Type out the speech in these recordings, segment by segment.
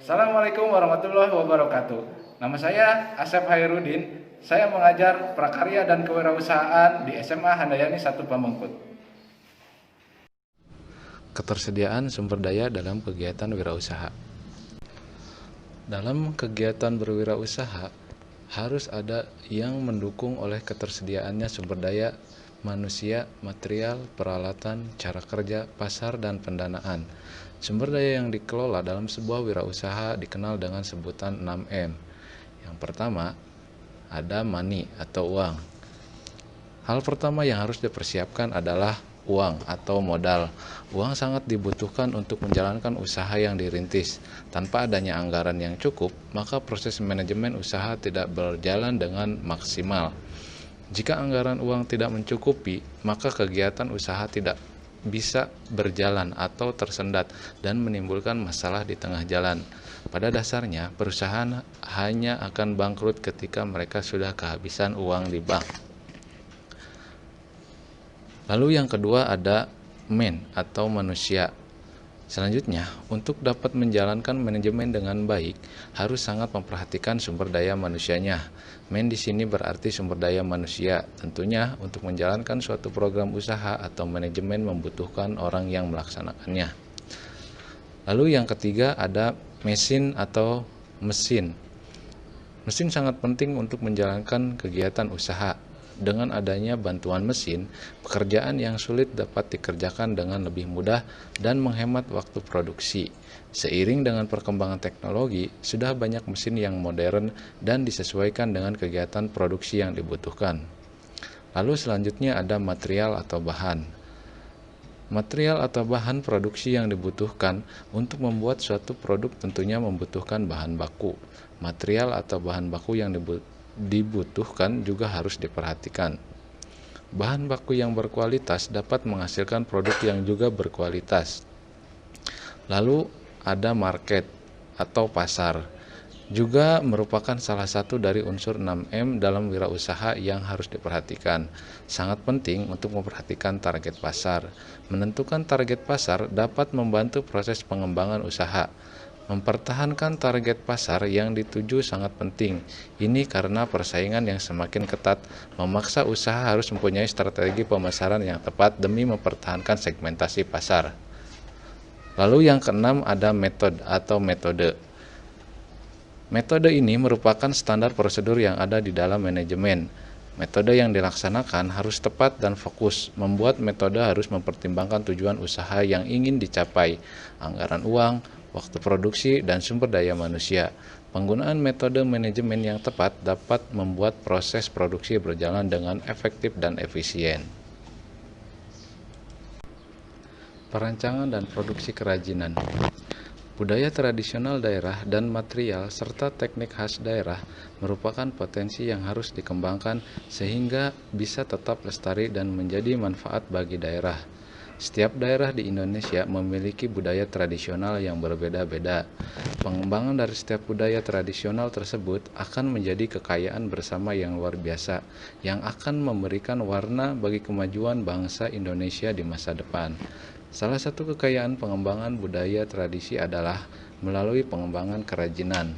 Assalamualaikum warahmatullahi wabarakatuh. Nama saya Asep Hairudin. Saya mengajar prakarya dan kewirausahaan di SMA Handayani 1 Pamengput. Ketersediaan sumber daya dalam kegiatan wirausaha. Dalam kegiatan berwirausaha, harus ada yang mendukung oleh ketersediaannya sumber daya manusia, material, peralatan, cara kerja, pasar, dan pendanaan. Sumber daya yang dikelola dalam sebuah wirausaha dikenal dengan sebutan 6M. Yang pertama, ada money atau uang. Hal pertama yang harus dipersiapkan adalah uang atau modal. Uang sangat dibutuhkan untuk menjalankan usaha yang dirintis. Tanpa adanya anggaran yang cukup, maka proses manajemen usaha tidak berjalan dengan maksimal. Jika anggaran uang tidak mencukupi, maka kegiatan usaha tidak bisa berjalan atau tersendat dan menimbulkan masalah di tengah jalan. Pada dasarnya, perusahaan hanya akan bangkrut ketika mereka sudah kehabisan uang di bank. Lalu yang kedua ada man atau manusia. Selanjutnya, untuk dapat menjalankan manajemen dengan baik, harus sangat memperhatikan sumber daya manusianya. Man di sini berarti sumber daya manusia. Tentunya untuk menjalankan suatu program usaha atau manajemen membutuhkan orang yang melaksanakannya. Lalu yang ketiga ada mesin atau mesin. Mesin sangat penting untuk menjalankan kegiatan usaha. Dengan adanya bantuan mesin, pekerjaan yang sulit dapat dikerjakan dengan lebih mudah dan menghemat waktu produksi. Seiring dengan perkembangan teknologi, sudah banyak mesin yang modern dan disesuaikan dengan kegiatan produksi yang dibutuhkan. Lalu selanjutnya ada material atau bahan. Material atau bahan produksi yang dibutuhkan untuk membuat suatu produk tentunya membutuhkan bahan baku. Material atau bahan baku yang dibutuhkan juga harus diperhatikan. Bahan baku yang berkualitas dapat menghasilkan produk yang juga berkualitas. Lalu ada market atau pasar. Juga merupakan salah satu dari unsur 6M dalam wirausaha yang harus diperhatikan. Sangat penting untuk memperhatikan target pasar. Menentukan target pasar dapat membantu proses pengembangan usaha. Mempertahankan target pasar yang dituju sangat penting. Ini karena persaingan yang semakin ketat memaksa usaha harus mempunyai strategi pemasaran yang tepat demi mempertahankan segmentasi pasar. Lalu yang keenam ada metode atau metode. Metode ini merupakan standar prosedur yang ada di dalam manajemen. Metode yang dilaksanakan harus tepat dan fokus. Membuat metode harus mempertimbangkan tujuan usaha yang ingin dicapai, anggaran uang, waktu produksi, dan sumber daya manusia. Penggunaan metode manajemen yang tepat dapat membuat proses produksi berjalan dengan efektif dan efisien. Perancangan dan produksi kerajinan. Budaya tradisional daerah dan material serta teknik khas daerah merupakan potensi yang harus dikembangkan sehingga bisa tetap lestari dan menjadi manfaat bagi daerah. Setiap daerah di Indonesia memiliki budaya tradisional yang berbeda-beda. Pengembangan dari setiap budaya tradisional tersebut akan menjadi kekayaan bersama yang luar biasa, yang akan memberikan warna bagi kemajuan bangsa Indonesia di masa depan. Salah satu kekayaan pengembangan budaya tradisi adalah melalui pengembangan kerajinan.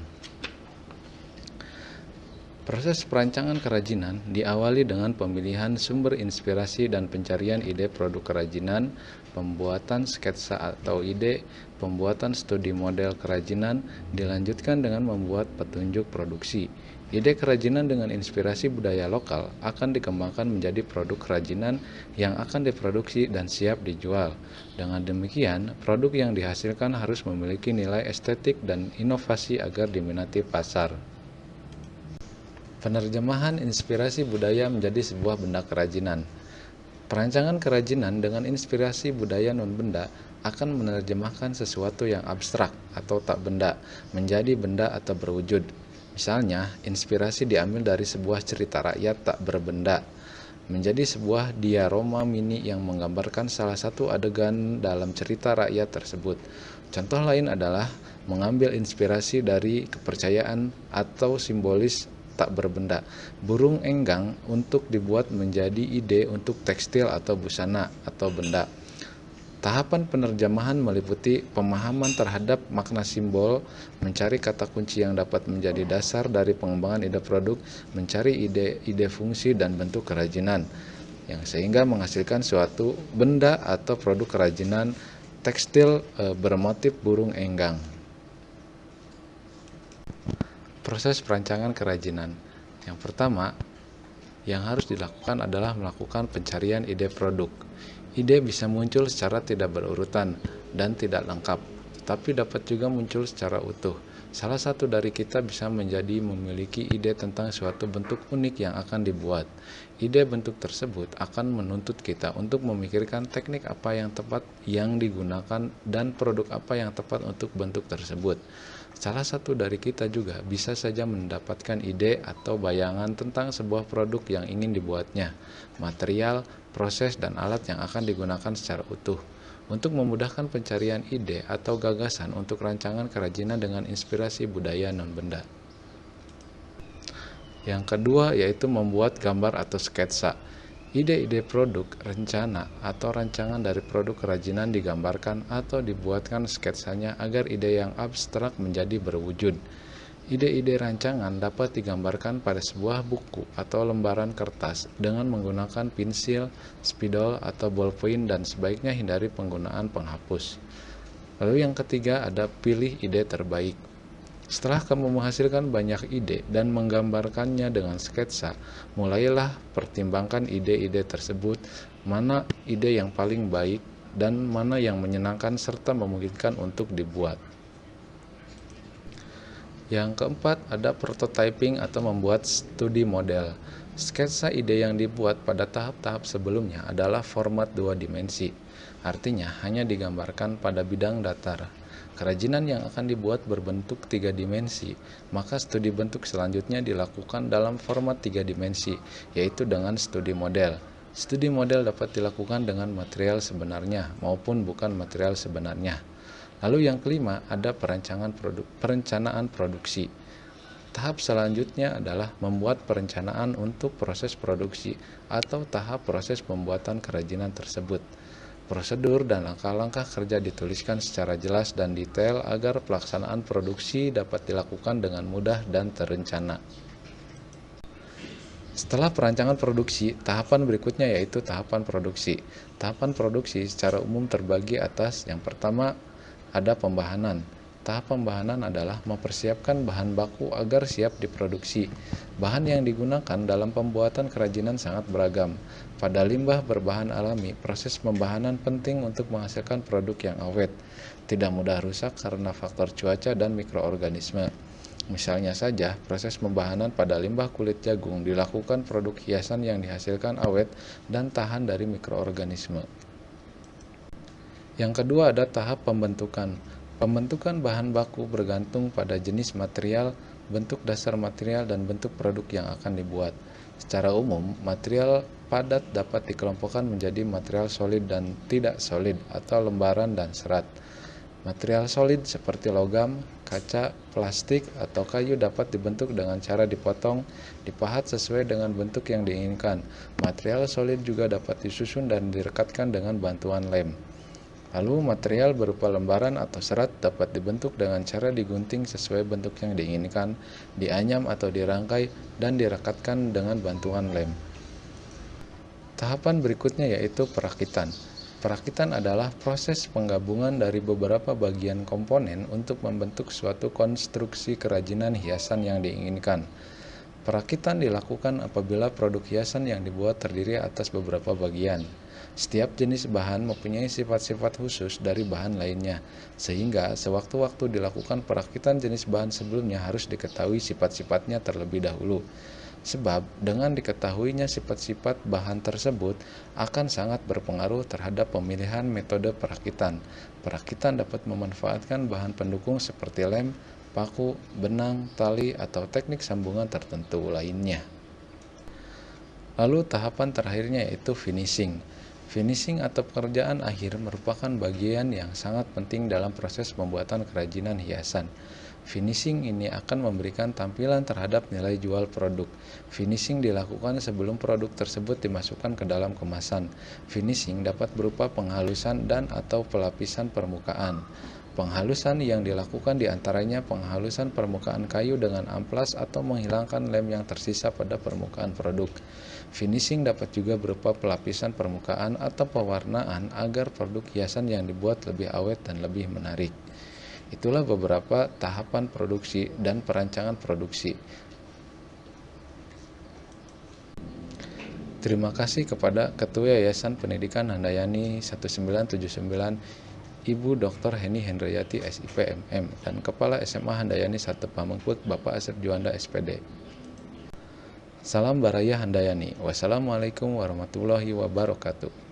Proses perancangan kerajinan diawali dengan pemilihan sumber inspirasi dan pencarian ide produk kerajinan, pembuatan sketsa atau ide, pembuatan studi model kerajinan, dilanjutkan dengan membuat petunjuk produksi. Ide kerajinan dengan inspirasi budaya lokal akan dikembangkan menjadi produk kerajinan yang akan diproduksi dan siap dijual. Dengan demikian, produk yang dihasilkan harus memiliki nilai estetik dan inovasi agar diminati pasar. Penerjemahan inspirasi budaya menjadi sebuah benda kerajinan. Perancangan kerajinan dengan inspirasi budaya non-benda akan menerjemahkan sesuatu yang abstrak atau tak benda menjadi benda atau berwujud. Misalnya, inspirasi diambil dari sebuah cerita rakyat tak berbenda menjadi sebuah diorama mini yang menggambarkan salah satu adegan dalam cerita rakyat tersebut. Contoh lain adalah mengambil inspirasi dari kepercayaan atau simbolis tak berbenda, burung enggang untuk dibuat menjadi ide untuk tekstil atau busana atau benda. Tahapan penerjemahan meliputi pemahaman terhadap makna simbol, mencari kata kunci yang dapat menjadi dasar dari pengembangan ide produk, mencari ide fungsi dan bentuk kerajinan, yang sehingga menghasilkan suatu benda atau produk kerajinan tekstil bermotif burung enggang. Proses perancangan kerajinan. Yang pertama, yang harus dilakukan adalah melakukan pencarian ide produk. Ide bisa muncul secara tidak berurutan dan tidak lengkap, tetapi dapat juga muncul secara utuh. Salah satu dari kita bisa menjadi memiliki ide tentang suatu bentuk unik yang akan dibuat. Ide bentuk tersebut akan menuntut kita untuk memikirkan teknik apa yang tepat yang digunakan dan produk apa yang tepat untuk bentuk tersebut. Salah satu dari kita juga bisa saja mendapatkan ide atau bayangan tentang sebuah produk yang ingin dibuatnya, material, proses, dan alat yang akan digunakan secara utuh. Untuk memudahkan pencarian ide atau gagasan untuk rancangan kerajinan dengan inspirasi budaya non-benda. Yang kedua yaitu membuat gambar atau sketsa. Ide-ide produk, rencana, atau rancangan dari produk kerajinan digambarkan atau dibuatkan sketsanya agar ide yang abstrak menjadi berwujud. Ide-ide rancangan dapat digambarkan pada sebuah buku atau lembaran kertas dengan menggunakan pensil, spidol, atau ballpoint dan sebaiknya hindari penggunaan penghapus. Lalu yang ketiga ada pilih ide terbaik. Setelah kamu menghasilkan banyak ide dan menggambarkannya dengan sketsa, mulailah pertimbangkan ide-ide tersebut, mana ide yang paling baik dan mana yang menyenangkan serta memungkinkan untuk dibuat. Yang keempat ada prototyping atau membuat studi model. Sketsa ide yang dibuat pada tahap-tahap sebelumnya adalah format 2 dimensi, artinya hanya digambarkan pada bidang datar. Kerajinan yang akan dibuat berbentuk 3 dimensi, maka studi bentuk selanjutnya dilakukan dalam format 3 dimensi, yaitu dengan studi model. Studi model dapat dilakukan dengan material sebenarnya maupun bukan material sebenarnya. Lalu yang kelima ada perencanaan produksi. Tahap selanjutnya adalah membuat perencanaan untuk proses produksi atau tahap proses pembuatan kerajinan tersebut. Prosedur dan langkah-langkah kerja dituliskan secara jelas dan detail agar pelaksanaan produksi dapat dilakukan dengan mudah dan terencana. Setelah perancangan produksi, tahapan berikutnya yaitu tahapan produksi. Tahapan produksi secara umum terbagi atas yang pertama ada pembahanan. Tahap pembahanan adalah mempersiapkan bahan baku agar siap diproduksi. Bahan yang digunakan dalam pembuatan kerajinan sangat beragam. Pada limbah berbahan alami, proses pembahanan penting untuk menghasilkan produk yang awet, tidak mudah rusak karena faktor cuaca dan mikroorganisme. Misalnya saja, proses pembahanan pada limbah kulit jagung dilakukan produk hiasan yang dihasilkan awet dan tahan dari mikroorganisme. Yang kedua ada tahap pembentukan. Pembentukan bahan baku bergantung pada jenis material, bentuk dasar material, dan bentuk produk yang akan dibuat. Secara umum, material padat dapat dikelompokkan menjadi material solid dan tidak solid atau lembaran dan serat. Material solid seperti logam, kaca, plastik, atau kayu dapat dibentuk dengan cara dipotong, dipahat sesuai dengan bentuk yang diinginkan. Material solid juga dapat disusun dan direkatkan dengan bantuan lem. Lalu material berupa lembaran atau serat dapat dibentuk dengan cara digunting sesuai bentuk yang diinginkan, dianyam atau dirangkai, dan direkatkan dengan bantuan lem. Tahapan berikutnya yaitu perakitan. Perakitan adalah proses penggabungan dari beberapa bagian komponen untuk membentuk suatu konstruksi kerajinan hiasan yang diinginkan. Perakitan dilakukan apabila produk hiasan yang dibuat terdiri atas beberapa bagian. Setiap jenis bahan mempunyai sifat-sifat khusus dari bahan lainnya, sehingga sewaktu-waktu dilakukan perakitan jenis bahan sebelumnya harus diketahui sifat-sifatnya terlebih dahulu. Sebab dengan diketahuinya sifat-sifat bahan tersebut akan sangat berpengaruh terhadap pemilihan metode perakitan. Perakitan dapat memanfaatkan bahan pendukung seperti lem, paku, benang, tali, atau teknik sambungan tertentu lainnya. Lalu tahapan terakhirnya yaitu finishing. Finishing atau pekerjaan akhir merupakan bagian yang sangat penting dalam proses pembuatan kerajinan hiasan. Finishing ini akan memberikan tampilan terhadap nilai jual produk. Finishing dilakukan sebelum produk tersebut dimasukkan ke dalam kemasan. Finishing dapat berupa penghalusan dan atau pelapisan permukaan. Penghalusan yang dilakukan diantaranya penghalusan permukaan kayu dengan amplas atau menghilangkan lem yang tersisa pada permukaan produk. Finishing dapat juga berupa pelapisan permukaan atau pewarnaan agar produk hiasan yang dibuat lebih awet dan lebih menarik. Itulah beberapa tahapan produksi dan perancangan produksi. Terima kasih kepada Ketua Yayasan Pendidikan Handayani 1979 Ibu Dr. Heni Hendriati SIP MM dan Kepala SMA Handayani 1 Pamengpeuk Bapak Asep Juanda SPD. Salam Baraya Handayani. Wassalamualaikum warahmatullahi wabarakatuh.